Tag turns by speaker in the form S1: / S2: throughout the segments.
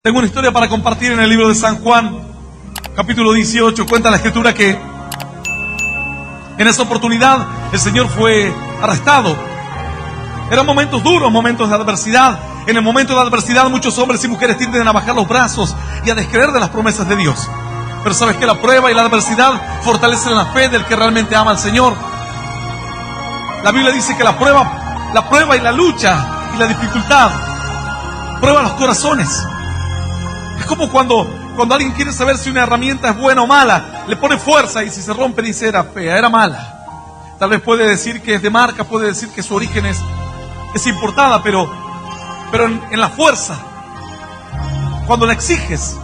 S1: Tengo una historia para compartir en el libro de San Juan, capítulo 18. Cuenta la escritura que en esa oportunidad el Señor fue arrestado. Eran momentos duros, momentos de adversidad. En el momento de adversidad muchos hombres y mujeres tienden a bajar los brazos y a descreer de las promesas de Dios. Pero sabes que la prueba y la adversidad fortalecen la fe del que realmente ama al Señor. La Biblia dice que la prueba y la lucha y la dificultad prueba los corazones. Es como cuando alguien quiere saber si una herramienta es buena o mala, le pone fuerza y si se rompe dice era fea, era mala. Tal vez puede decir que es de marca, puede decir que su origen es importada, pero en la fuerza, cuando la exiges,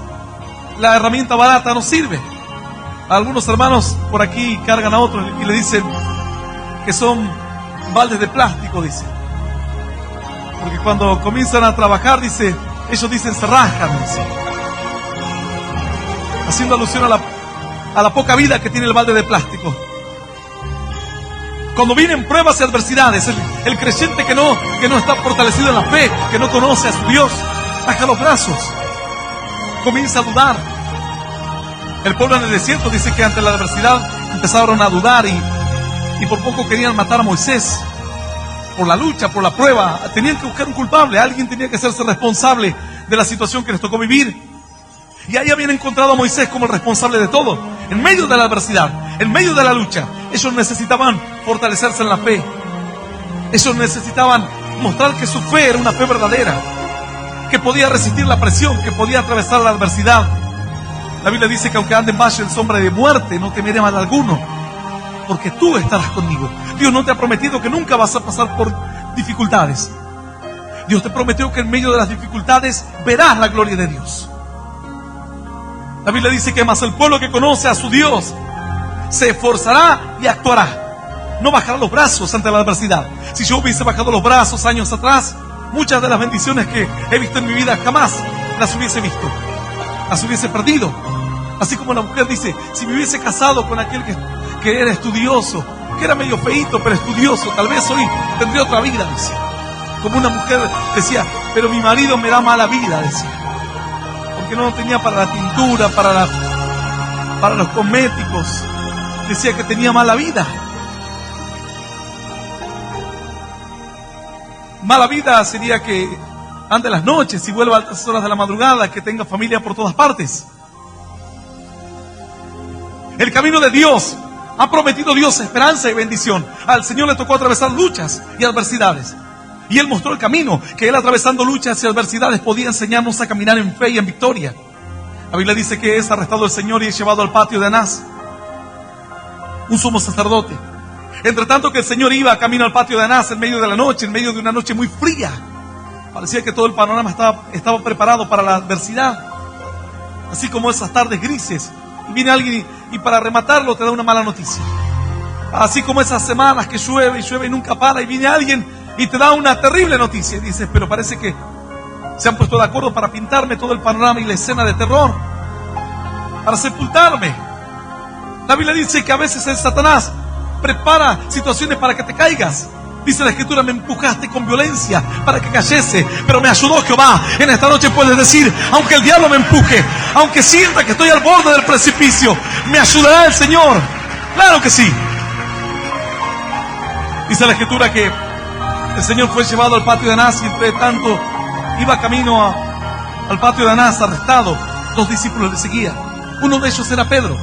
S1: la herramienta barata no sirve. Algunos hermanos por aquí cargan a otros y le dicen que son baldes de plástico, dice. Porque cuando comienzan a trabajar, dice, ellos dicen se rascan, dice. Haciendo alusión a la poca vida que tiene el balde de plástico. Cuando vienen pruebas y adversidades, el creyente que no está fortalecido en la fe, que no conoce a su Dios, baja los brazos, comienza a dudar. El pueblo en el desierto dice que ante la adversidad empezaron a dudar y por poco querían matar a Moisés. Por la lucha, por la prueba, tenían que buscar un culpable, alguien tenía que hacerse responsable de la situación que les tocó vivir. Y ahí habían encontrado a Moisés como el responsable de todo. En medio de la adversidad, en medio de la lucha, ellos necesitaban fortalecerse en la fe. Ellos necesitaban mostrar que su fe era una fe verdadera, que podía resistir la presión, que podía atravesar la adversidad. La Biblia dice que aunque ande en valle en sombra de muerte, no temeré mal alguno, porque tú estarás conmigo. Dios no te ha prometido que nunca vas a pasar por dificultades. Dios te prometió que en medio de las dificultades verás la gloria de Dios. La Biblia dice que más el pueblo que conoce a su Dios se esforzará y actuará. No bajará los brazos ante la adversidad. Si yo hubiese bajado los brazos años atrás, muchas de las bendiciones que he visto en mi vida jamás las hubiese visto, las hubiese perdido. Así como la mujer dice, si me hubiese casado con aquel que era estudioso, que era medio feíto pero estudioso, tal vez hoy tendría otra vida, decía. Como una mujer decía, pero mi marido me da mala vida, decía. Porque no tenía para la tintura, para los cosméticos. Decía que tenía mala vida. Mala vida sería que ande las noches y vuelva a altas horas de la madrugada, que tenga familia por todas partes. El camino de Dios, ha prometido Dios esperanza y bendición. Al Señor le tocó atravesar luchas y adversidades. Y Él mostró el camino, que Él atravesando luchas y adversidades podía enseñarnos a caminar en fe y en victoria. La Biblia dice que es arrestado el Señor y es llevado al patio de Anás, un sumo sacerdote. Entre tanto que el Señor iba camino al patio de Anás en medio de la noche, en medio de una noche muy fría, parecía que todo el panorama estaba preparado para la adversidad. Así como esas tardes grises, y viene alguien y para rematarlo te da una mala noticia. Así como esas semanas que llueve y llueve y nunca para, y viene alguien y te da una terrible noticia. Y dices, pero parece que se han puesto de acuerdo para pintarme todo el panorama y la escena de terror, para sepultarme. La Biblia dice que a veces el Satanás prepara situaciones para que te caigas. Dice la Escritura, me empujaste con violencia para que cayese, pero me ayudó Jehová. En esta noche puedes decir, aunque el diablo me empuje, aunque sienta que estoy al borde del precipicio, me ayudará el Señor. Claro que sí. Dice la Escritura que el Señor fue llevado al patio de Anás y entre tanto iba camino al patio de Anás arrestado. 2 discípulos le seguían. Uno de ellos era Pedro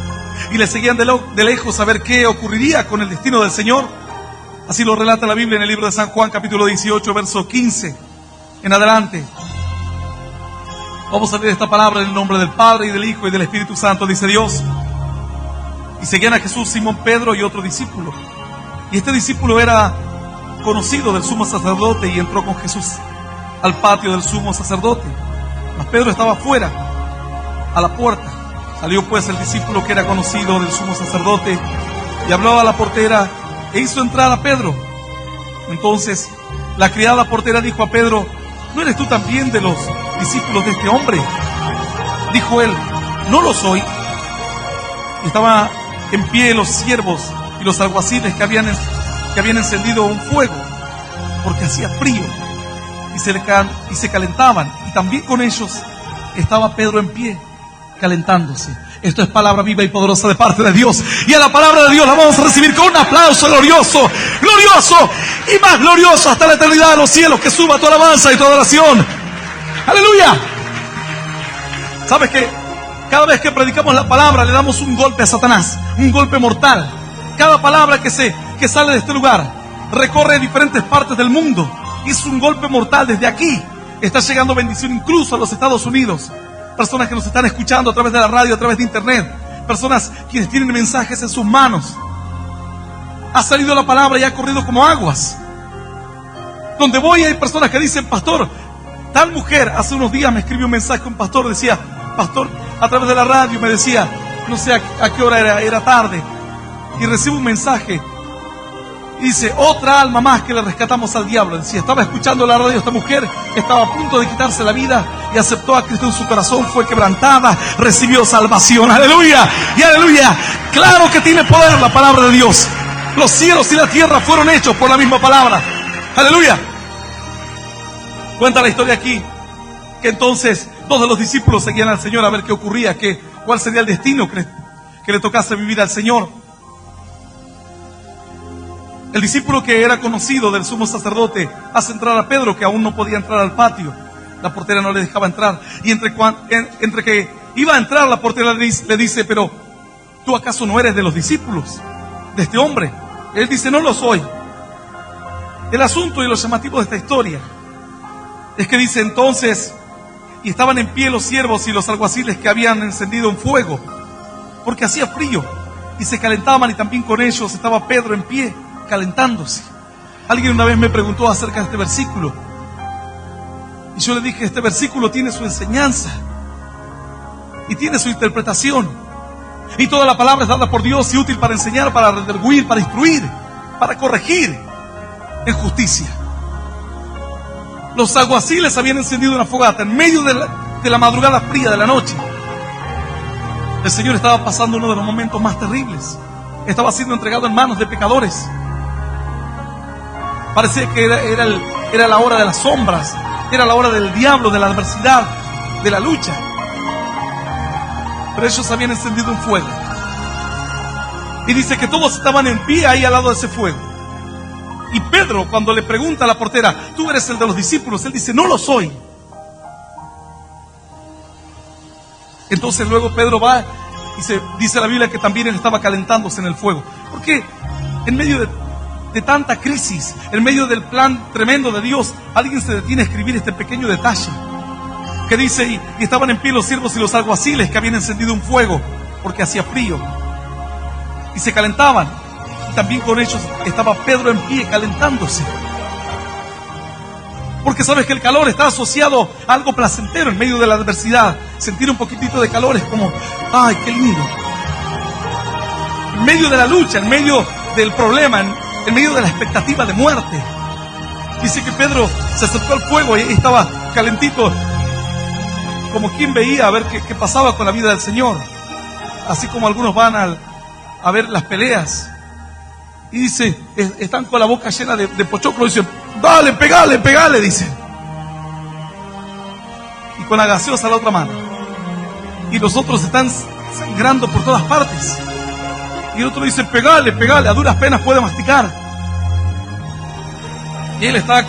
S1: y le seguían de lejos a ver qué ocurriría con el destino del Señor. Así lo relata la Biblia en el libro de San Juan, capítulo 18, verso 15 en adelante. Vamos a leer esta palabra en el nombre del Padre y del Hijo y del Espíritu Santo. Dice Dios: y seguían a Jesús Simón Pedro y otro discípulo. Y este discípulo era conocido del sumo sacerdote y entró con Jesús al patio del sumo sacerdote. Mas Pedro estaba fuera, a la puerta. Salió pues el discípulo que era conocido del sumo sacerdote y habló a la portera e hizo entrar a Pedro. Entonces la criada portera dijo a Pedro: ¿no eres tú también de los discípulos de este hombre? Dijo él: no lo soy. Y estaban en pie los siervos y los alguaciles que habían encendido un fuego, porque hacía frío, y se calentaban, y también con ellos estaba Pedro en pie, calentándose. Esto es palabra viva y poderosa de parte de Dios. Y a la palabra de Dios la vamos a recibir con un aplauso glorioso, glorioso y más glorioso hasta la eternidad de los cielos. Que suba tu alabanza y tu adoración. ¡Aleluya! ¿Sabes qué? Cada vez que predicamos la palabra le damos un golpe a Satanás, un golpe mortal. Cada palabra que sale de este lugar recorre diferentes partes del mundo y es un golpe mortal desde aquí. Está llegando bendición incluso a los Estados Unidos. Personas que nos están escuchando a través de la radio, a través de internet. Personas quienes tienen mensajes en sus manos. Ha salido la palabra y ha corrido como aguas. Donde voy hay personas que dicen: pastor, tal mujer, hace unos días me escribió un mensaje un pastor, decía, pastor, a través de la radio me decía, no sé a qué hora era tarde, y recibo un mensaje y dice: otra alma más que le rescatamos al diablo. Decía, estaba escuchando la radio, esta mujer estaba a punto de quitarse la vida y aceptó a Cristo en su corazón, fue quebrantada, recibió salvación. Aleluya y aleluya. Claro que tiene poder la palabra de Dios. Los cielos y la tierra fueron hechos por la misma palabra. Aleluya. Cuenta la historia aquí que entonces dos de los discípulos seguían al Señor a ver qué ocurría, cuál sería el destino que le tocase vivir al Señor. El discípulo que era conocido del sumo sacerdote hace entrar a Pedro, que aún no podía entrar al patio. La portera no le dejaba entrar. Y entre que iba a entrar, la portera le dice: pero ¿tú acaso no eres de los discípulos de este hombre? Él dice: no lo soy. El asunto y lo llamativo de esta historia es que dice entonces, y estaban en pie los siervos y los alguaciles que habían encendido un fuego, porque hacía frío, y se calentaban, y también con ellos estaba Pedro en pie, calentándose. Alguien una vez me preguntó acerca de este versículo, y yo le dije: este versículo tiene su enseñanza, y tiene su interpretación, y toda la palabra es dada por Dios y útil para enseñar, para redarguir, para instruir, para corregir en justicia. Los alguaciles habían encendido una fogata en medio de la madrugada fría de la noche. El Señor estaba pasando uno de los momentos más terribles. Estaba siendo entregado en manos de pecadores. Parecía que era la hora de las sombras, era la hora del diablo, de la adversidad, de la lucha. Pero ellos habían encendido un fuego. Y dice que todos estaban en pie ahí al lado de ese fuego. Y Pedro, cuando le pregunta a la portera: ¿tú eres el de los discípulos? Él dice: no lo soy. Entonces luego Pedro va y dice la Biblia que también él estaba calentándose en el fuego. Porque en medio de tanta crisis, en medio del plan tremendo de Dios, alguien se detiene a escribir este pequeño detalle que dice: y estaban en pie los siervos y los alguaciles que habían encendido un fuego, porque hacía frío, y se calentaban. También con ellos estaba Pedro en pie, calentándose. Porque sabes que el calor está asociado a algo placentero en medio de la adversidad. Sentir un poquitito de calor es como: ¡ay, qué lindo! En medio de la lucha, en medio del problema, en medio de la expectativa de muerte. Dice que Pedro se acercó al fuego y estaba calentito, como quien veía a ver qué pasaba con la vida del Señor. Así como algunos van a ver las peleas. Y dice, están con la boca llena de pochoclo, dicen: dale, pegale, dice. Y con la gaseosa a la otra mano. Y los otros están sangrando por todas partes. Y el otro dice: pegale, a duras penas puede masticar. Y él está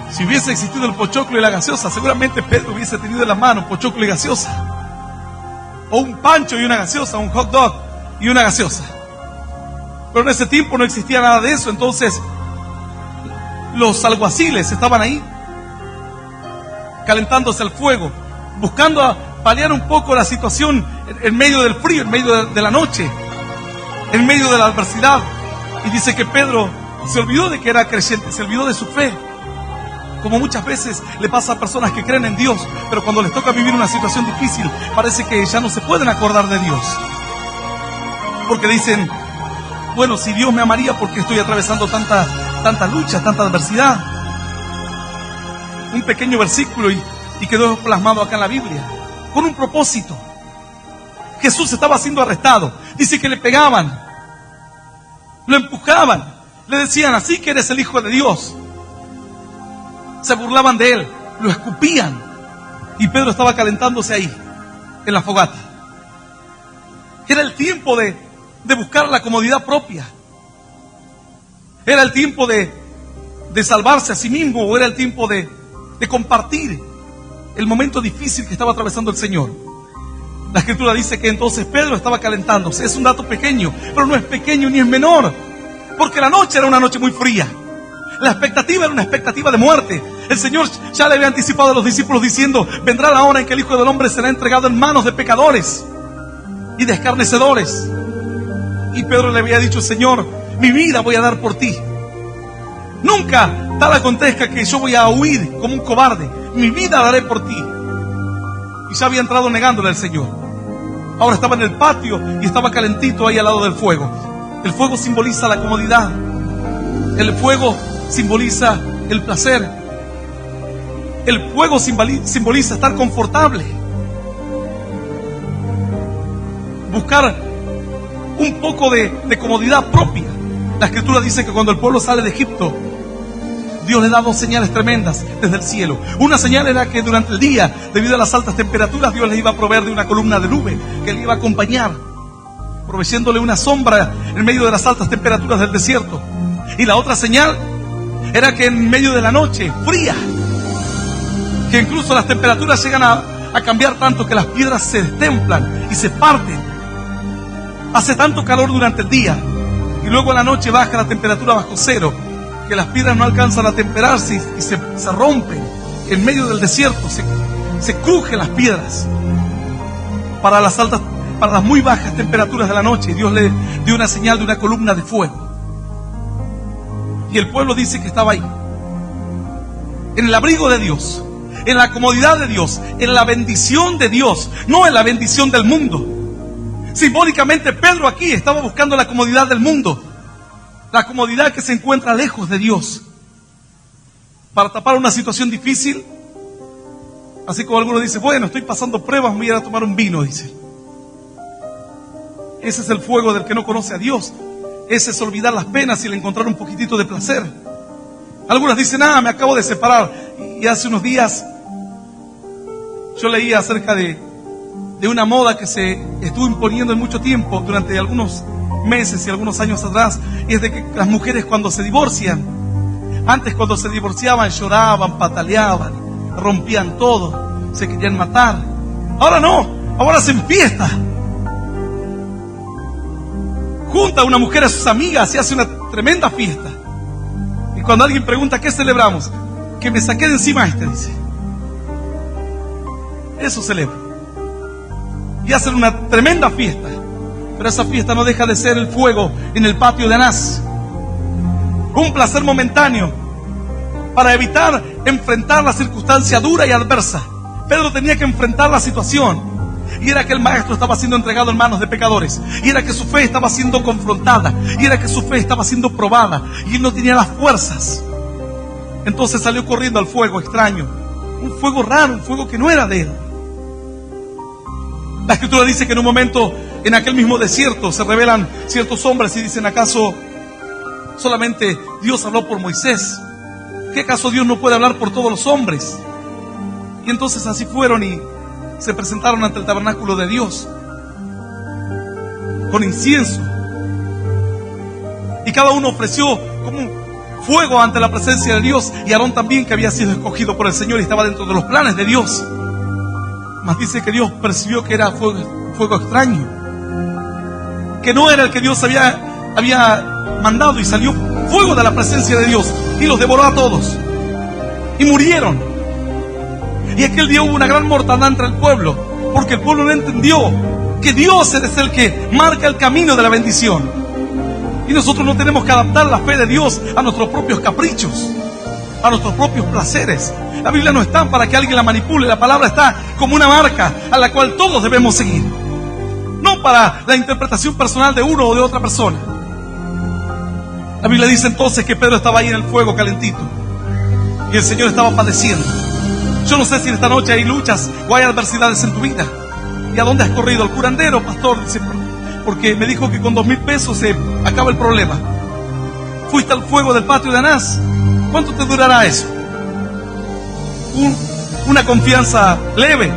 S1: si hubiese existido el pochoclo y la gaseosa, seguramente Pedro hubiese tenido en la mano pochoclo y gaseosa. O un pancho y una gaseosa, un hot dog y una gaseosa. Pero en ese tiempo no existía nada de eso. Entonces los alguaciles estaban ahí, calentándose al fuego, buscando paliar un poco la situación en medio del frío, en medio de la noche, en medio de la adversidad. Y dice que Pedro se olvidó de que era creyente, se olvidó de su fe. Como muchas veces le pasa a personas que creen en Dios, pero cuando les toca vivir una situación difícil, parece que ya no se pueden acordar de Dios. Porque dicen: bueno, si Dios me amaría, ¿por qué estoy atravesando tanta lucha, tanta adversidad? Un pequeño versículo y quedó plasmado acá en la Biblia, con un propósito. Jesús estaba siendo arrestado. Dice que le pegaban, lo empujaban, le decían: así que eres el Hijo de Dios. Se burlaban de él, lo escupían. Y Pedro estaba calentándose ahí, en la fogata. Era el tiempo de buscar la comodidad propia. Era el tiempo de salvarse a sí mismo, o era el tiempo de compartir el momento difícil que estaba atravesando el Señor. La Escritura dice que entonces Pedro estaba calentándose. Es un dato pequeño, pero no es pequeño ni es menor, porque la noche era una noche muy fría. La expectativa era una expectativa de muerte. El Señor ya le había anticipado a los discípulos diciendo: vendrá la hora en que el Hijo del Hombre será entregado en manos de pecadores y de escarnecedores. Y Pedro le había dicho: Señor, mi vida voy a dar por ti. Nunca tal acontezca que yo voy a huir como un cobarde. Mi vida daré por ti. Y ya había entrado negándole al Señor. Ahora estaba en el patio y estaba calentito ahí al lado del fuego. El fuego simboliza la comodidad. El fuego simboliza el placer. El fuego simboliza estar confortable. Buscar un poco de comodidad propia. La Escritura dice que cuando el pueblo sale de Egipto, Dios le da dos señales tremendas desde el cielo. Una señal era que durante el día, debido a las altas temperaturas, Dios les iba a proveer de una columna de nube que le iba a acompañar, proveyéndole una sombra en medio de las altas temperaturas del desierto. Y la otra señal era que en medio de la noche fría, que incluso las temperaturas llegan a cambiar tanto que las piedras se destemplan y se parten. Hace tanto calor durante el día y luego en la noche baja la temperatura bajo cero, que las piedras no alcanzan a temperarse y se rompen. En medio del desierto se crujen las piedras para las muy bajas temperaturas de la noche. Y Dios le dio una señal de una columna de fuego. Y el pueblo dice que estaba ahí, en el abrigo de Dios, en la comodidad de Dios, en la bendición de Dios, no en la bendición del mundo. Simbólicamente Pedro aquí estaba buscando la comodidad del mundo, la comodidad que se encuentra lejos de Dios, para tapar una situación difícil. Así como algunos dicen: bueno, estoy pasando pruebas, me voy a ir a tomar un vino, dice. Ese es el fuego del que no conoce a Dios. Ese es olvidar las penas y el encontrar un poquitito de placer. Algunos dicen: me acabo de separar. Y hace unos días yo leía acerca de una moda que se estuvo imponiendo en mucho tiempo, durante algunos meses y algunos años atrás, y es de que las mujeres cuando se divorcian, antes cuando se divorciaban lloraban, pataleaban, rompían todo, se querían matar. Ahora no, ahora hacen fiesta. Junta a una mujer a sus amigas y hace una tremenda fiesta. Y cuando alguien pregunta: ¿qué celebramos? Que me saqué de encima dice. Eso celebra. Y hacen una tremenda fiesta. Pero esa fiesta no deja de ser el fuego en el patio de Anás. Un placer momentáneo para evitar enfrentar la circunstancia dura y adversa. Pedro tenía que enfrentar la situación. Y era que el maestro estaba siendo entregado en manos de pecadores. Y era que su fe estaba siendo confrontada. Y era que su fe estaba siendo probada. Y él no tenía las fuerzas. Entonces salió corriendo al fuego extraño. Un fuego raro, un fuego que no era de él. La Escritura dice que en un momento, en aquel mismo desierto, se revelan ciertos hombres y dicen: ¿acaso solamente Dios habló por Moisés? ¿Qué acaso Dios no puede hablar por todos los hombres? Y entonces así fueron y se presentaron ante el tabernáculo de Dios con incienso. Y cada uno ofreció como un fuego ante la presencia de Dios. Y Aarón también, que había sido escogido por el Señor y estaba dentro de los planes de Dios. Mas dice que Dios percibió que era fuego extraño, que no era el que Dios había mandado, y salió fuego de la presencia de Dios y los devoró a todos y murieron. Y aquel día hubo una gran mortandad entre el pueblo, porque el pueblo no entendió que Dios es el que marca el camino de la bendición. Y nosotros no tenemos que adaptar la fe de Dios a nuestros propios caprichos, a nuestros propios placeres. La Biblia no está para que alguien la manipule. La palabra está como una marca a la cual todos debemos seguir, no para la interpretación personal de uno o de otra persona. La Biblia dice entonces que Pedro estaba ahí en el fuego calentito y el Señor estaba padeciendo. Yo no sé si esta noche hay luchas o hay adversidades en tu vida. ¿Y a dónde has corrido? Al curandero, pastor, dice, porque me dijo que con 2,000 pesos se acaba el problema. Fuiste al fuego del patio de Anás. ¿Cuánto te durará eso? una confianza leve,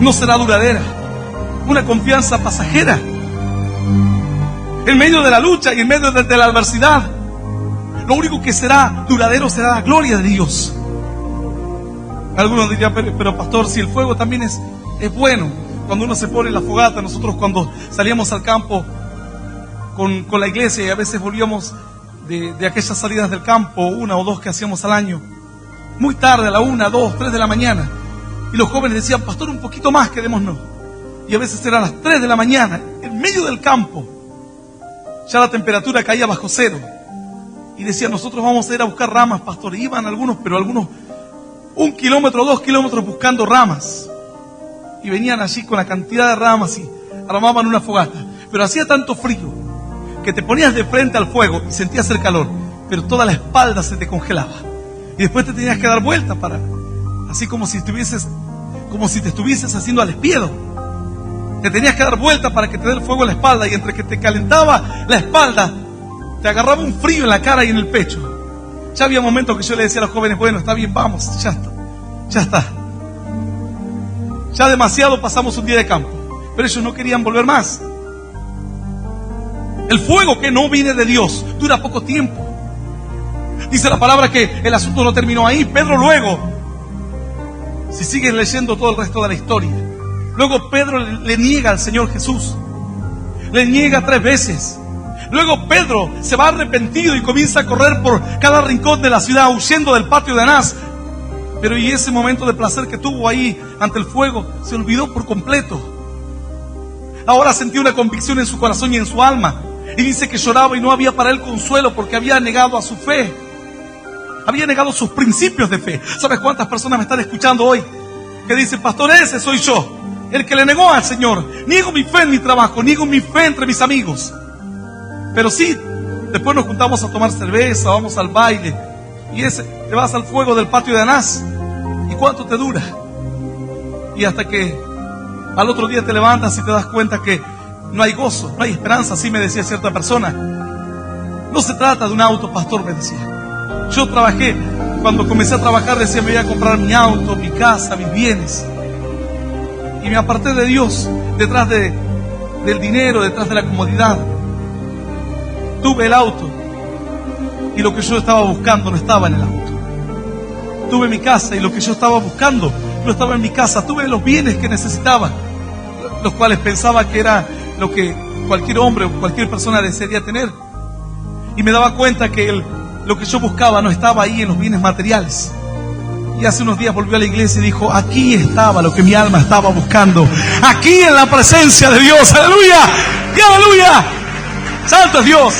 S1: no será duradera. Una confianza pasajera. En medio de la lucha y en medio de la adversidad, lo único que será duradero será la gloria de Dios. Algunos dirían, pero pastor, si el fuego también es bueno. Cuando uno se pone en la fogata, nosotros cuando salíamos al campo con la iglesia y a veces volvíamos de aquellas salidas del campo, 1 o 2 que hacíamos al año, muy tarde, a la 1, 2, 3 de la mañana, y los jóvenes decían, pastor, un poquito más, quedémonos. Y a veces eran las 3 de la mañana, en medio del campo, ya la temperatura caía bajo cero, y decían, nosotros vamos a ir a buscar ramas, pastor. Y iban algunos, pero algunos 1 kilómetro, 2 kilómetros buscando ramas, y venían allí con la cantidad de ramas y armaban una fogata. Pero hacía tanto frío que te ponías de frente al fuego y sentías el calor, pero toda la espalda se te congelaba, y después te tenías que dar vuelta para, así como si te estuvieses haciendo al espiedo. Te tenías que dar vuelta para que te dé el fuego en la espalda, y entre que te calentaba la espalda, te agarraba un frío en la cara y en el pecho. Ya había momentos que yo le decía a los jóvenes, bueno, está bien, vamos, ya está. Ya demasiado pasamos un día de campo, pero ellos no querían volver más. El fuego que no viene de Dios dura poco tiempo. Dice la palabra que el asunto no terminó ahí. Pedro luego, si sigues leyendo todo el resto de la historia, luego Pedro le niega al Señor Jesús. Le niega 3 veces. Luego Pedro se va arrepentido y comienza a correr por cada rincón de la ciudad, huyendo del patio de Anás. Pero y ese momento de placer que tuvo ahí ante el fuego se olvidó por completo. Ahora sentía una convicción en su corazón y en su alma, y dice que lloraba y no había para él consuelo, porque había negado a su fe, había negado sus principios de fe. ¿Sabes cuántas personas me están escuchando hoy que dicen, pastor, ese soy yo, el que le negó al Señor? Niego mi fe en mi trabajo, niego mi fe entre mis amigos. Pero sí, después nos juntamos a tomar cerveza, vamos al baile, y te vas al fuego del patio de Anás. ¿Y cuánto te dura? Y hasta que al otro día te levantas y te das cuenta que no hay gozo, no hay esperanza. Así me decía cierta persona. No se trata de un auto, pastor, me decía. Yo trabajé, cuando comencé a trabajar decía, me voy a comprar mi auto, mi casa, mis bienes. Y me aparté de Dios detrás del dinero, detrás de la comodidad. Tuve el auto y lo que yo estaba buscando no estaba en el auto. Tuve mi casa y lo que yo estaba buscando no estaba en mi casa. Tuve los bienes que necesitaba, los cuales pensaba que era lo que cualquier hombre o cualquier persona desearía tener. Y me daba cuenta que lo que yo buscaba no estaba ahí en los bienes materiales. Y hace unos días volvió a la iglesia y dijo, aquí estaba lo que mi alma estaba buscando. Aquí en la presencia de Dios. ¡Aleluya! ¡Y aleluya! ¡Santo es Dios!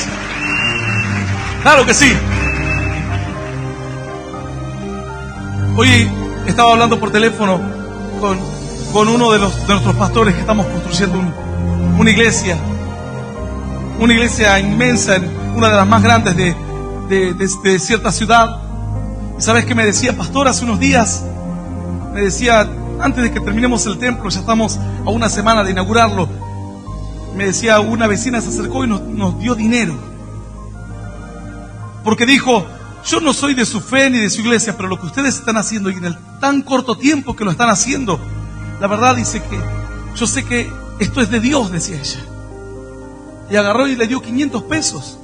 S1: Claro que sí. Hoy estaba hablando por teléfono con uno de nuestros pastores que estamos construyendo una iglesia inmensa, en una de las más grandes de cierta ciudad. Y sabes que me decía, pastor, hace unos días, me decía, antes de que terminemos el templo, ya estamos a una semana de inaugurarlo, me decía, una vecina se acercó y nos dio dinero, porque dijo, yo no soy de su fe ni de su iglesia, pero lo que ustedes están haciendo y en el tan corto tiempo que lo están haciendo, la verdad, dice que yo sé que esto es de Dios, decía ella. Y agarró y le dio 500 pesos.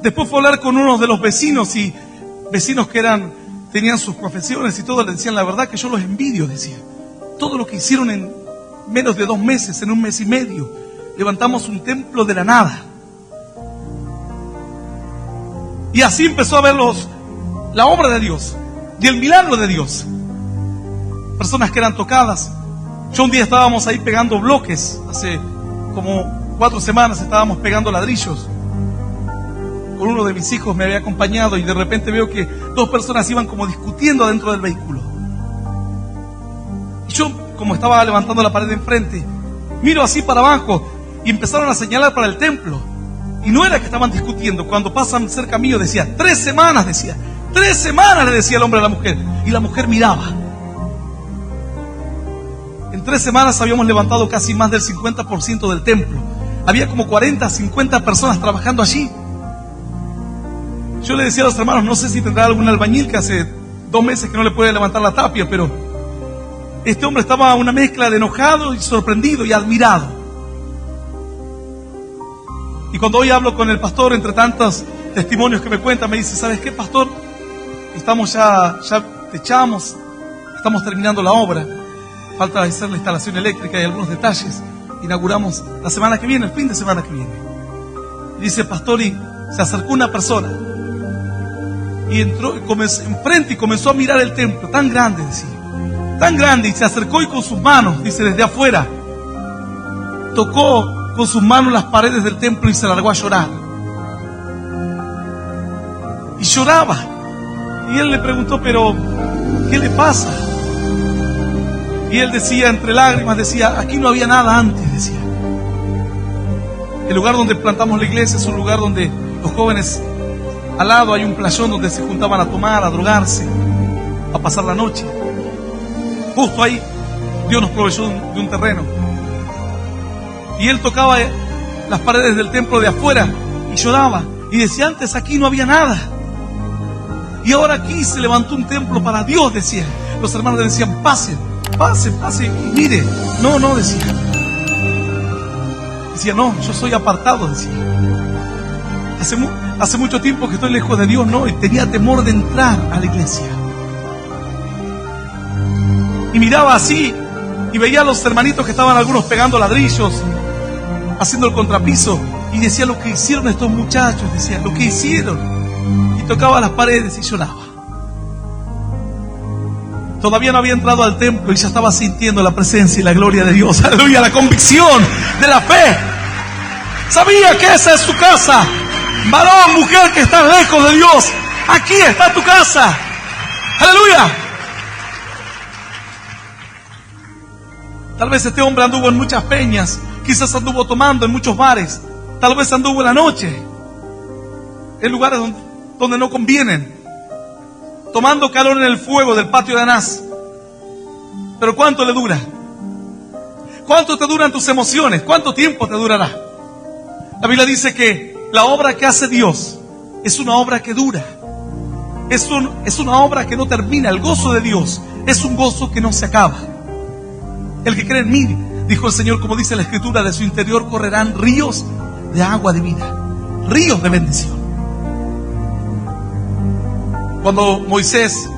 S1: Después fue a hablar con uno de los vecinos, y vecinos que tenían sus profesiones y todo, le decían, la verdad que yo los envidio, decía. Todo lo que hicieron en menos de 2 meses, en 1 mes y medio, levantamos un templo de la nada. Y así empezó a ver la obra de Dios y el milagro de Dios. Personas que eran tocadas. Yo un día estábamos ahí pegando bloques, hace como 4 semanas estábamos pegando ladrillos. Con uno de mis hijos me había acompañado y de repente veo que 2 personas iban como discutiendo dentro del vehículo. Y yo, como estaba levantando la pared de enfrente, miro así para abajo y empezaron a señalar para el templo. Y no era que estaban discutiendo. Cuando pasan cerca mío decía, 3 semanas, decía. 3 semanas, le decía el hombre a la mujer. Y la mujer miraba. En 3 semanas habíamos levantado casi más del 50% del templo. Había como 40, 50 personas trabajando allí. Yo le decía a los hermanos, no sé si tendrá algún albañil que hace 2 meses que no le puede levantar la tapia, pero este hombre estaba una mezcla de enojado y sorprendido y admirado. Y cuando hoy hablo con el pastor, entre tantos testimonios que me cuenta, me dice: ¿sabes qué, pastor? Estamos ya techamos, estamos terminando la obra, falta hacer la instalación eléctrica y algunos detalles. Inauguramos la semana que viene, el fin de semana que viene. Y dice: pastor, y se acercó una persona y entró enfrente y comenzó a mirar el templo, tan grande, decía, tan grande, y se acercó y con sus manos, dice, desde afuera, tocó con sus manos las paredes del templo y se largó a llorar. Y lloraba. Y él le preguntó: pero ¿qué le pasa? Y él decía, entre lágrimas, decía: aquí no había nada antes, decía. El lugar donde plantamos la iglesia es un lugar donde los jóvenes, al lado hay un playón donde se juntaban a tomar, a drogarse, a pasar la noche. Justo ahí Dios nos proveyó de un terreno. Y él tocaba las paredes del templo de afuera y lloraba. Y decía: antes aquí no había nada. Y ahora aquí se levantó un templo para Dios, decía. Los hermanos le decían: pase, pase, pase. Y mire, no, decía. Decía: no, yo soy apartado, decía. Hace mucho tiempo que estoy lejos de Dios, no, y tenía temor de entrar a la iglesia. Y miraba así, y veía a los hermanitos que estaban algunos pegando ladrillos, haciendo el contrapiso, y decía: lo que hicieron estos muchachos, decía, lo que hicieron. Y tocaba las paredes y lloraba. Todavía no había entrado al templo y ya estaba sintiendo la presencia y la gloria de Dios. Aleluya, la convicción de la fe. Sabía que esa es su casa. Varón, mujer que está lejos de Dios, aquí está tu casa. Aleluya. Tal vez este hombre anduvo en muchas peñas, quizás anduvo tomando en muchos bares, tal vez anduvo en la noche, en lugares donde no convienen, tomando calor en el fuego del patio de Anás. Pero ¿cuánto le dura? ¿Cuánto te duran tus emociones? ¿Cuánto tiempo te durará? La Biblia dice que la obra que hace Dios es una obra que dura. Es una obra que no termina. El gozo de Dios es un gozo que no se acaba. El que cree en mí, dijo el Señor, como dice la Escritura, de su interior correrán ríos de agua de vida, ríos de bendición. Cuando Moisés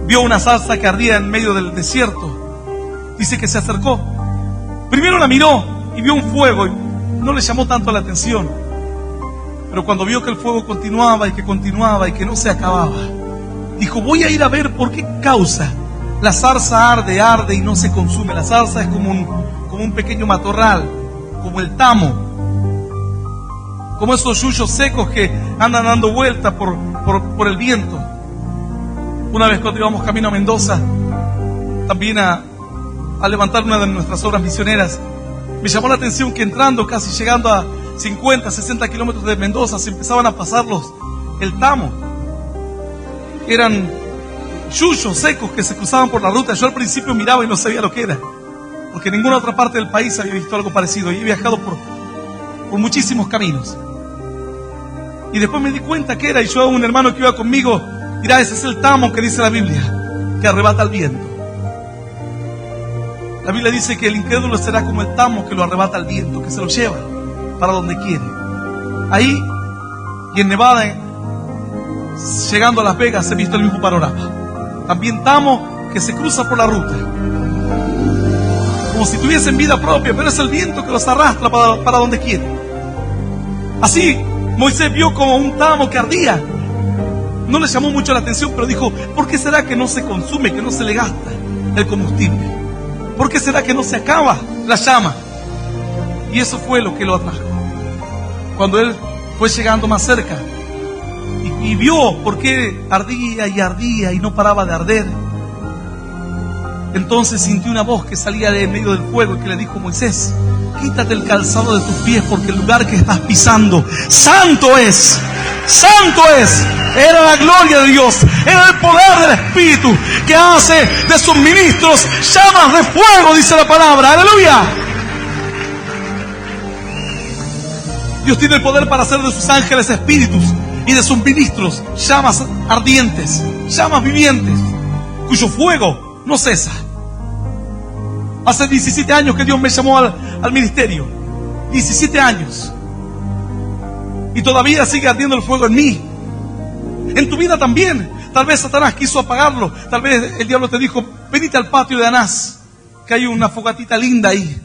S1: vio una zarza que ardía en medio del desierto, dice que se acercó. Primero la miró y vio un fuego y no le llamó tanto la atención. Pero cuando vio que el fuego continuaba y que no se acababa, dijo: voy a ir a ver por qué causa la zarza arde y no se consume. La zarza es como un pequeño matorral, como el tamo, como esos yuyos secos que andan dando vueltas por el viento. Una vez cuando íbamos camino a Mendoza, también a levantar una de nuestras obras misioneras, me llamó la atención que entrando, casi llegando a 50, 60 kilómetros de Mendoza, se empezaban a pasar el tamo. Eran yuyos secos que se cruzaban por la ruta. Yo al principio miraba y no sabía lo que era, porque en ninguna otra parte del país había visto algo parecido, y he viajado por muchísimos caminos. Y después me di cuenta que era, y yo a un hermano que iba conmigo: mirá, ese es el tamo que dice la Biblia, que arrebata el viento. La Biblia dice que el incrédulo será como el tamo que lo arrebata el viento, que se lo lleva para donde quiere. Ahí y en Nevada, llegando a Las Vegas, he visto el mismo panorama. También tamo que se cruza por la ruta, como si tuviesen vida propia, pero es el viento que los arrastra para donde quiere. Así Moisés vio como un tamo que ardía. No le llamó mucho la atención, pero dijo: ¿por qué será que no se consume, que no se le gasta el combustible? ¿Por qué será que no se acaba la llama? Y eso fue lo que lo atrajo. Cuando él fue llegando más cerca y vio por qué ardía y no paraba de arder, entonces sintió una voz que salía de en medio del fuego y que le dijo: Moisés, quítate el calzado de tus pies, porque el lugar que estás pisando, santo es, santo es. Era la gloria de Dios, era el poder del Espíritu que hace de sus ministros llamas de fuego, dice la palabra. Aleluya. Dios tiene el poder para hacer de sus ángeles espíritus y de sus ministros llamas ardientes, llamas vivientes, cuyo fuego no cesa. Hace 17 años que Dios me llamó al ministerio. 17 años. Y todavía sigue ardiendo el fuego en mí. En tu vida también. Tal vez Satanás quiso apagarlo. Tal vez el diablo te dijo: venite al patio de Anás, que hay una fogatita linda ahí.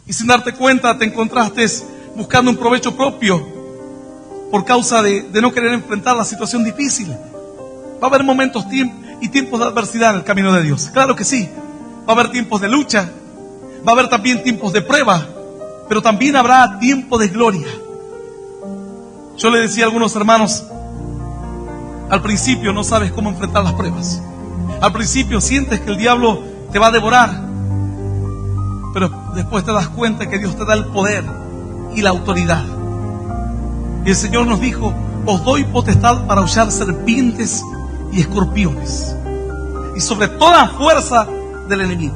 S1: Y sin darte cuenta te encontraste buscando un provecho propio por causa de no querer enfrentar la situación difícil. Va a haber momentos y tiempos de adversidad en el camino de Dios. Claro que sí. Va a haber tiempos de lucha. Va a haber también tiempos de prueba. Pero también habrá tiempo de gloria. Yo le decía a algunos hermanos: al principio no sabes cómo enfrentar las pruebas. Al principio sientes que el diablo te va a devorar. Pero después te das cuenta que Dios te da el poder y la autoridad. Y el Señor nos dijo: os doy potestad para hollar serpientes y escorpiones, y sobre toda fuerza del enemigo,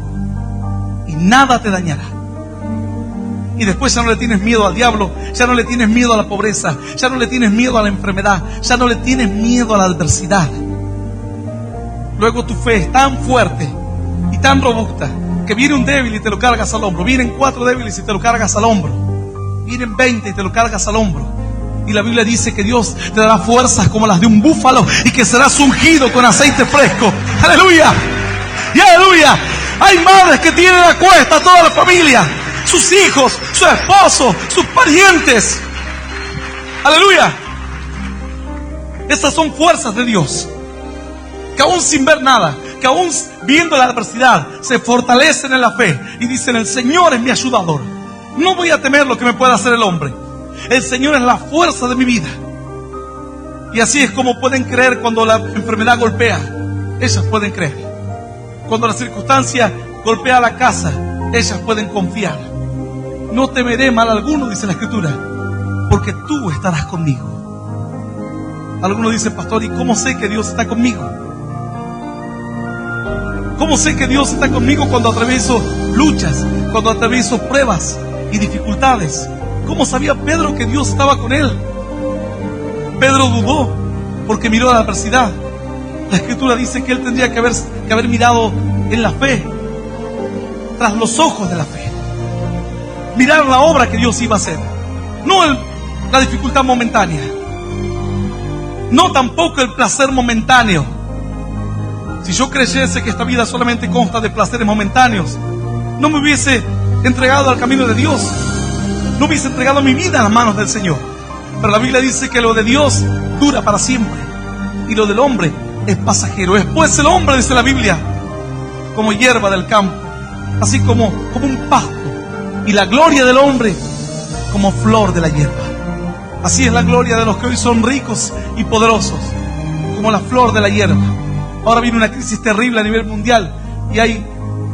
S1: y nada te dañará. Y después ya no le tienes miedo al diablo, ya no le tienes miedo a la pobreza, ya no le tienes miedo a la enfermedad, ya no le tienes miedo a la adversidad. Luego tu fe es tan fuerte y tan robusta que viene un débil y te lo cargas al hombro. Vienen 4 débiles y te lo cargas al hombro. Vienen 20 y te lo cargas al hombro. Y la Biblia dice que Dios te dará fuerzas como las de un búfalo y que serás ungido con aceite fresco. ¡Aleluya! ¡Y aleluya! Hay madres que tienen a cuesta a toda la familia, sus hijos, su esposo, sus parientes. ¡Aleluya! Esas son fuerzas de Dios, que aún sin ver nada, que aún viendo la adversidad, se fortalecen en la fe y dicen: el Señor es mi ayudador. No voy a temer lo que me pueda hacer el hombre. El Señor es la fuerza de mi vida. Y así es como pueden creer cuando la enfermedad golpea. Ellas pueden creer. Cuando la circunstancia golpea la casa, ellas pueden confiar. No temeré mal alguno, dice la Escritura, porque tú estarás conmigo. Algunos dicen: pastor, ¿y cómo sé que Dios está conmigo? ¿Cómo sé que Dios está conmigo cuando atravieso luchas, cuando atravieso pruebas y dificultades? ¿Cómo sabía Pedro que Dios estaba con él? Pedro dudó porque miró la adversidad. La Escritura dice que él tendría que haber mirado en la fe, tras los ojos de la fe. Mirar la obra que Dios iba a hacer. No la dificultad momentánea. No tampoco el placer momentáneo. Si yo creyese que esta vida solamente consta de placeres momentáneos, no me hubiese entregado al camino de Dios. No hubiese entregado mi vida a las manos del Señor. Pero la Biblia dice que lo de Dios dura para siempre y lo del hombre es pasajero. Es pues el hombre, dice la Biblia, como hierba del campo, así como un pasto, y la gloria del hombre como flor de la hierba. Así es la gloria de los que hoy son ricos y poderosos, como la flor de la hierba. Ahora viene una crisis terrible a nivel mundial y hay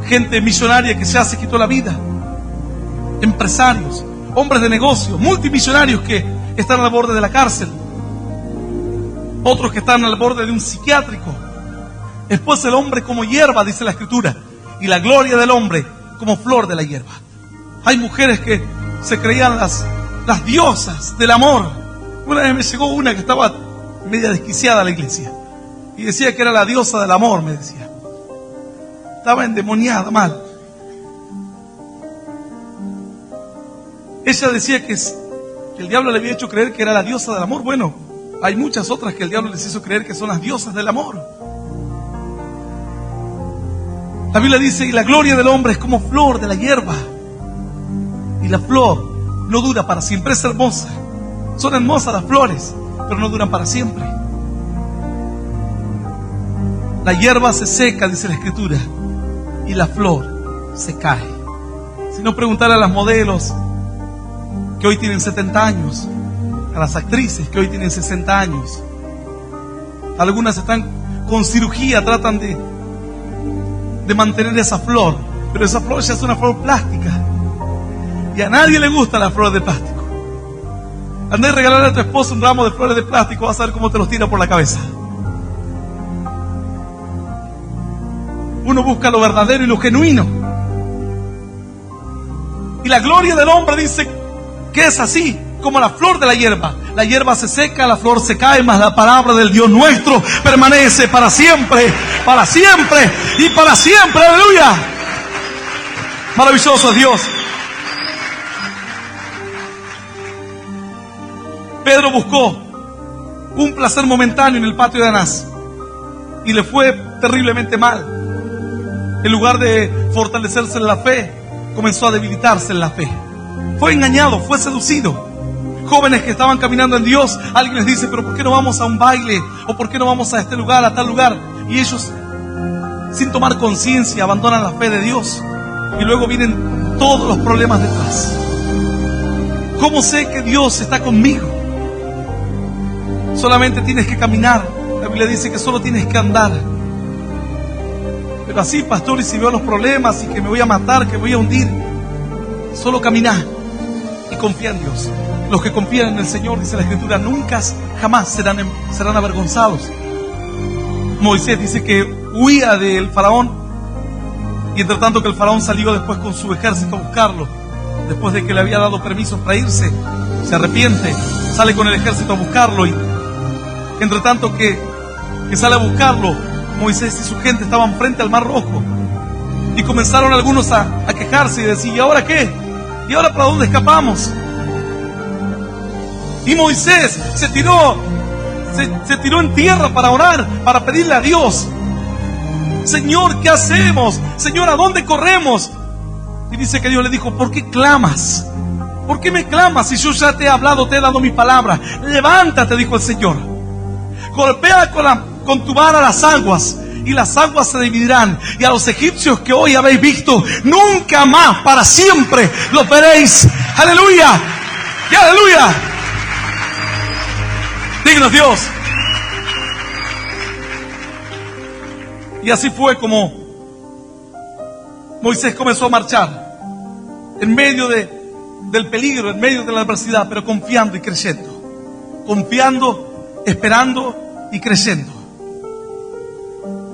S1: gente millonaria que ya se quitó la vida. Empresarios, hombres de negocio, multimillonarios que están al borde de la cárcel. Otros que están al borde de un psiquiátrico. Después el hombre como hierba, dice la Escritura, y la gloria del hombre como flor de la hierba. Hay mujeres que se creían las diosas del amor. Una vez me llegó una que estaba media desquiciada a la iglesia y decía que era la diosa del amor, me decía. Estaba endemoniada mal. Ella decía que el diablo le había hecho creer que era la diosa del amor. Bueno, hay muchas otras que el diablo les hizo creer que son las diosas del amor. La Biblia dice: y la gloria del hombre es como flor de la hierba. Y la flor no dura para siempre, es hermosa. Son hermosas las flores, pero no duran para siempre. La hierba se seca, dice la Escritura, y la flor se cae. Si no, preguntar a las modelos que hoy tienen 70 años, a las actrices que hoy tienen 60 años. Algunas están con cirugía, tratan de mantener esa flor, pero esa flor ya es una flor plástica y a nadie le gusta la flor de plástico. Andá a regalarle a tu esposo un ramo de flores de plástico, vas a ver cómo te los tira por la cabeza. Uno busca lo verdadero y lo genuino. Y la gloria del hombre dice que es así como la flor de la hierba. La hierba se seca, la flor se cae, mas la palabra del Dios nuestro permanece para siempre y para siempre. Aleluya. Maravilloso es Dios. Pedro buscó un placer momentáneo en el patio de Anás y le fue terriblemente mal. En lugar de fortalecerse en la fe, comenzó a debilitarse en la fe. Fue engañado, fue seducido. Jóvenes que estaban caminando en Dios, alguien les dice, pero ¿por qué no vamos a un baile? ¿O por qué no vamos a este lugar, a tal lugar? Y ellos, sin tomar conciencia, abandonan la fe de Dios. Y luego vienen todos los problemas detrás. ¿Cómo sé que Dios está conmigo? Solamente tienes que caminar. La Biblia dice que solo tienes que andar. Pero así, pastor, y si veo los problemas y que me voy a matar, que me voy a hundir, solo caminar y confía en Dios. Los que confían en el Señor, dice la Escritura, nunca, jamás serán avergonzados. Moisés dice que huía del faraón, y entre tanto que el faraón salió después con su ejército a buscarlo, después de que le había dado permiso para irse, se arrepiente, sale con el ejército a buscarlo, y entre tanto que sale a buscarlo, Moisés y su gente estaban frente al Mar Rojo, y comenzaron algunos a quejarse y decir, ¿y ahora qué? ¿Y ahora para dónde escapamos? Y Moisés se tiró en tierra para orar, para pedirle a Dios, Señor, ¿qué hacemos? Señor, ¿a dónde corremos? Y dice que Dios le dijo, ¿por qué clamas? ¿Por qué me clamas si yo ya te he hablado, te he dado mi palabra? Levántate, dijo el Señor. Golpea con tu vara las aguas, y las aguas se dividirán, y a los egipcios que hoy habéis visto, nunca más, para siempre, los veréis. ¡Aleluya! ¡Y aleluya! Digno es Dios. Y así fue como Moisés comenzó a marchar en medio del peligro, en medio de la adversidad, pero confiando y creyendo, confiando, esperando y creyendo,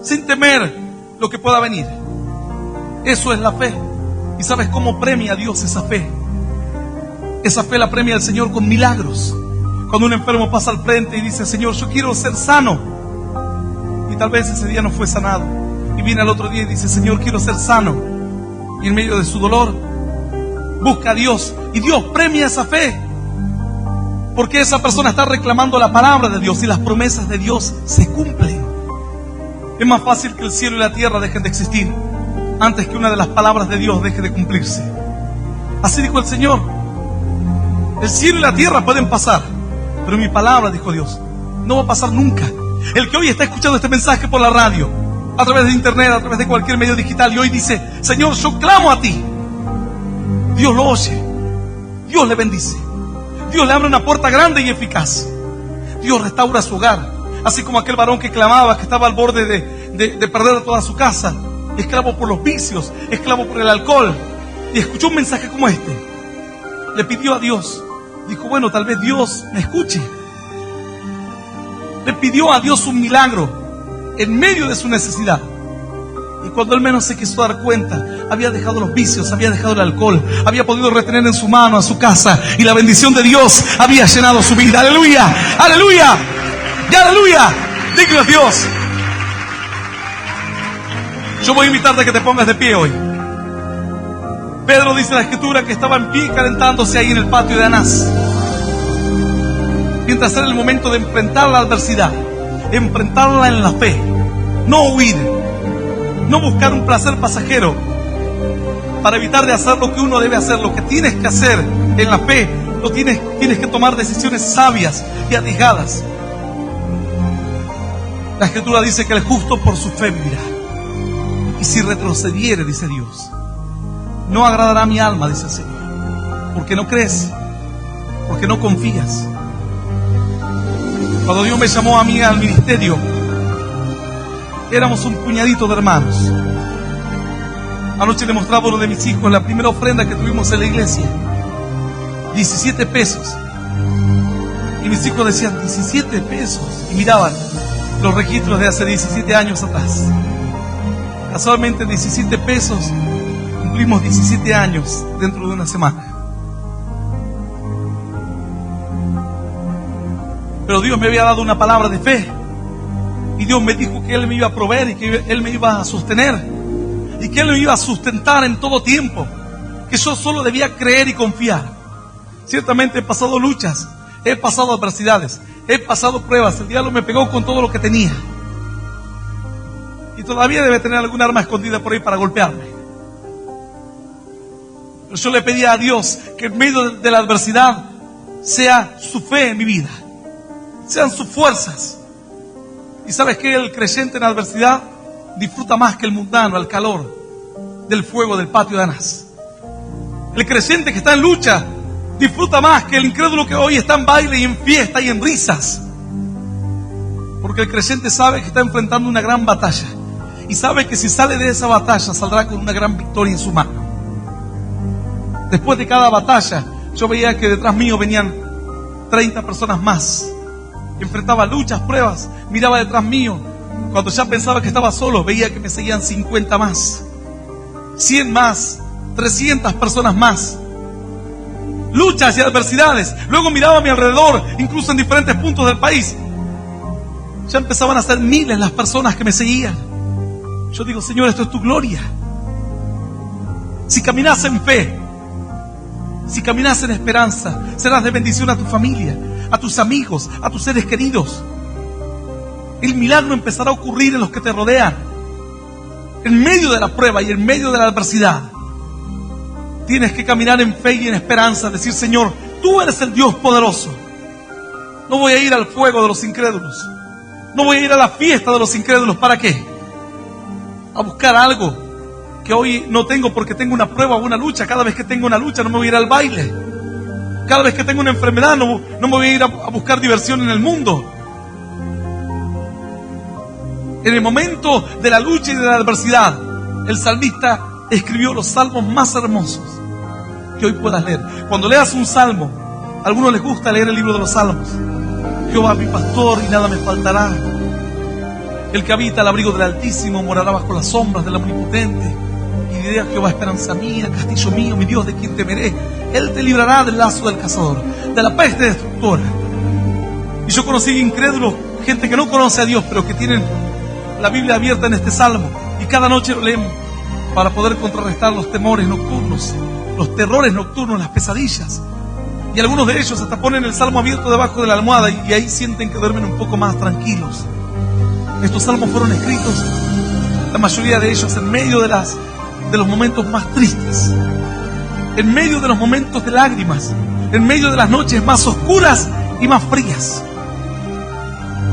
S1: sin temer lo que pueda venir. Eso es la fe. ¿Y sabes cómo premia a Dios esa fe? Esa fe la premia el Señor con milagros. Cuando un enfermo pasa al frente y dice, Señor, yo quiero ser sano, y tal vez ese día no fue sanado, y viene al otro día y dice, Señor, quiero ser sano, y en medio de su dolor busca a Dios, y Dios premia esa fe, porque esa persona está reclamando la palabra de Dios, y las promesas de Dios se cumplen. Es más fácil que el cielo y la tierra dejen de existir antes que una de las palabras de Dios deje de cumplirse. Así dijo el Señor. El cielo y la tierra pueden pasar, pero mi palabra, dijo Dios, no va a pasar nunca. El que hoy está escuchando este mensaje por la radio, a través de internet, a través de cualquier medio digital, y hoy dice, Señor, yo clamo a ti, Dios lo oye, Dios le bendice, Dios le abre una puerta grande y eficaz, Dios restaura su hogar, así como aquel varón que clamaba, que estaba al borde de perder toda su casa, esclavo por los vicios, esclavo por el alcohol, y escuchó un mensaje como este, le pidió a Dios, dijo, bueno, tal vez Dios me escuche. Le pidió a Dios un milagro en medio de su necesidad. Y cuando él menos se quiso dar cuenta, había dejado los vicios, había dejado el alcohol, había podido retener en su mano a su casa, y la bendición de Dios había llenado su vida. ¡Aleluya! ¡Aleluya! ¡Y aleluya! ¡Digno es Dios! Yo voy a invitarte a que te pongas de pie hoy. Pedro dice en la Escritura que estaba en pie calentándose ahí en el patio de Anás, mientras era el momento de enfrentar la adversidad, enfrentarla en la fe, no huir, no buscar un placer pasajero para evitar de hacer lo que uno debe hacer. Lo que tienes que hacer en la fe, tienes que tomar decisiones sabias y arriesgadas. La Escritura dice que el justo por su fe vivirá, y si retrocediere, dice Dios, no agradará a mi alma, dice el Señor, porque no crees, porque no confías. Cuando Dios me llamó a mí al ministerio, éramos un puñadito de hermanos. Anoche le mostraba a uno de mis hijos la primera ofrenda que tuvimos en la iglesia, 17 pesos. Y mis hijos decían, 17 pesos. Y miraban los registros de hace 17 años atrás. Casualmente 17 pesos, cumplimos 17 años dentro de una semana. Pero Dios me había dado una palabra de fe. Y Dios me dijo que Él me iba a proveer y que Él me iba a sostener. Y que Él me iba a sustentar en todo tiempo. Que yo solo debía creer y confiar. Ciertamente he pasado luchas, he pasado adversidades, he pasado pruebas. El diablo me pegó con todo lo que tenía. Y todavía debe tener alguna arma escondida por ahí para golpearme. Pero yo le pedía a Dios que en medio de la adversidad sea su fe en mi vida, sean sus fuerzas. Y sabes que el creyente en adversidad disfruta más que el mundano al calor del fuego del patio de Anás. El creyente que está en lucha disfruta más que el incrédulo que hoy está en baile y en fiesta y en risas. Porque el creyente sabe que está enfrentando una gran batalla. Y sabe que si sale de esa batalla saldrá con una gran victoria en su mano. Después de cada batalla yo veía que detrás mío venían 30 personas más. Enfrentaba luchas, pruebas, miraba detrás mío. Cuando ya pensaba que estaba solo, veía que me seguían 50 más, 100 más, 300 personas más. Luchas y adversidades. Luego miraba a mi alrededor, incluso en diferentes puntos del país. Ya empezaban a ser miles las personas que me seguían. Yo digo, Señor, esto es tu gloria. Si caminas en fe, si caminas en esperanza, serás de bendición a tu familia, a tus amigos, a tus seres queridos. El milagro empezará a ocurrir en los que te rodean. En medio de la prueba y en medio de la adversidad, tienes que caminar en fe y en esperanza. Decir, Señor, tú eres el Dios poderoso. No voy a ir al fuego de los incrédulos. No voy a ir a la fiesta de los incrédulos. ¿Para qué? A buscar algo que hoy no tengo porque tengo una prueba o una lucha. Cada vez que tengo una lucha no me voy a ir al baile. Cada vez que tengo una enfermedad no me voy a ir a buscar diversión en el mundo. En el momento de la lucha y de la adversidad, el salmista escribió los salmos más hermosos que hoy puedas leer. Cuando leas un salmo, a algunos les gusta leer el libro de los salmos. Jehová mi pastor y nada me faltará. El que habita al abrigo del Altísimo morará bajo las sombras del Omnipotente. Y diré a Jehová, esperanza mía, castillo mío, mi Dios, de quien temeré. Él te librará del lazo del cazador, de la peste destructora. Y yo conocí incrédulos, gente que no conoce a Dios, pero que tienen la Biblia abierta en este salmo. Y cada noche lo leemos para poder contrarrestar los temores nocturnos, los terrores nocturnos, las pesadillas. Y algunos de ellos hasta ponen el salmo abierto debajo de la almohada y ahí sienten que duermen un poco más tranquilos. Estos salmos fueron escritos, la mayoría de ellos, en medio de los momentos más tristes, en medio de los momentos de lágrimas, en medio de las noches más oscuras y más frías,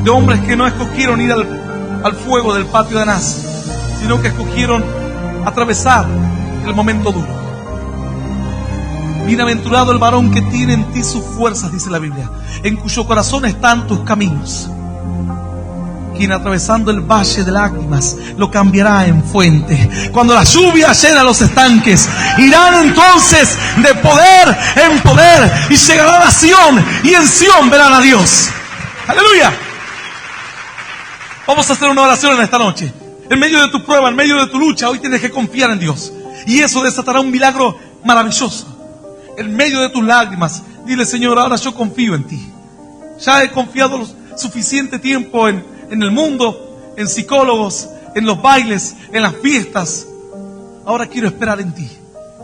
S1: de hombres que no escogieron ir al fuego del patio de Anás, sino que escogieron atravesar el momento duro. Bienaventurado el varón que tiene en ti sus fuerzas, dice la Biblia, en cuyo corazón están tus caminos. Quien atravesando el valle de lágrimas lo cambiará en fuente. Cuando la lluvia llena los estanques, irán entonces de poder en poder y llegarán a Sión, y en Sión verán a Dios. ¡Aleluya! Vamos a hacer una oración en esta noche. En medio de tu prueba, en medio de tu lucha, hoy tienes que confiar en Dios. Y eso desatará un milagro maravilloso. En medio de tus lágrimas, dile, Señor, ahora yo confío en ti. Ya he confiado suficiente tiempo en el mundo, en psicólogos, en los bailes, en las fiestas. Ahora quiero esperar en ti.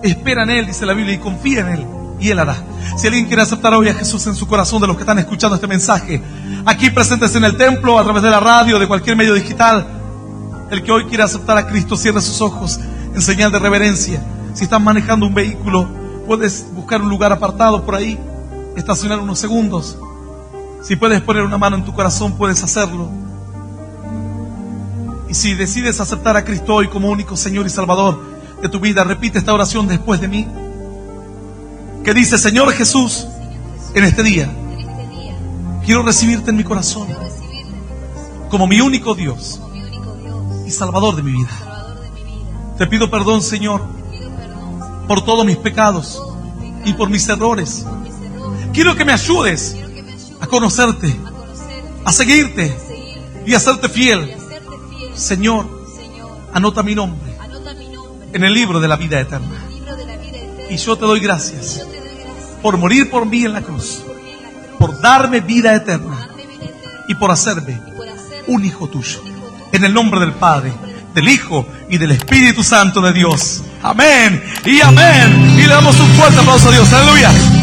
S1: Espera en Él, dice la Biblia, y confía en Él, y Él hará. Si alguien quiere aceptar hoy a Jesús en su corazón, de los que están escuchando este mensaje, aquí presentes en el templo, a través de la radio, de cualquier medio digital, el que hoy quiera aceptar a Cristo, cierre sus ojos en señal de reverencia. Si estás manejando un vehículo, puedes buscar un lugar apartado por ahí, estacionar unos segundos. Si puedes poner una mano en tu corazón, puedes hacerlo. Y si decides aceptar a Cristo hoy como único Señor y Salvador de tu vida, repite esta oración después de mí, que dice: Señor Jesús, en este día quiero recibirte en mi corazón como mi único Dios y Salvador de mi vida. Te pido perdón, Señor, por todos mis pecados y por mis errores. Quiero que me ayudes a conocerte, a seguirte y a serte fiel. Señor, anota mi nombre en el libro de la vida eterna. Y yo te doy gracias por morir por mí en la cruz, por darme vida eterna y por hacerme un hijo tuyo. En el nombre del Padre, del Hijo y del Espíritu Santo de Dios. Amén y amén. Y le damos un fuerte aplauso a Dios. Aleluya.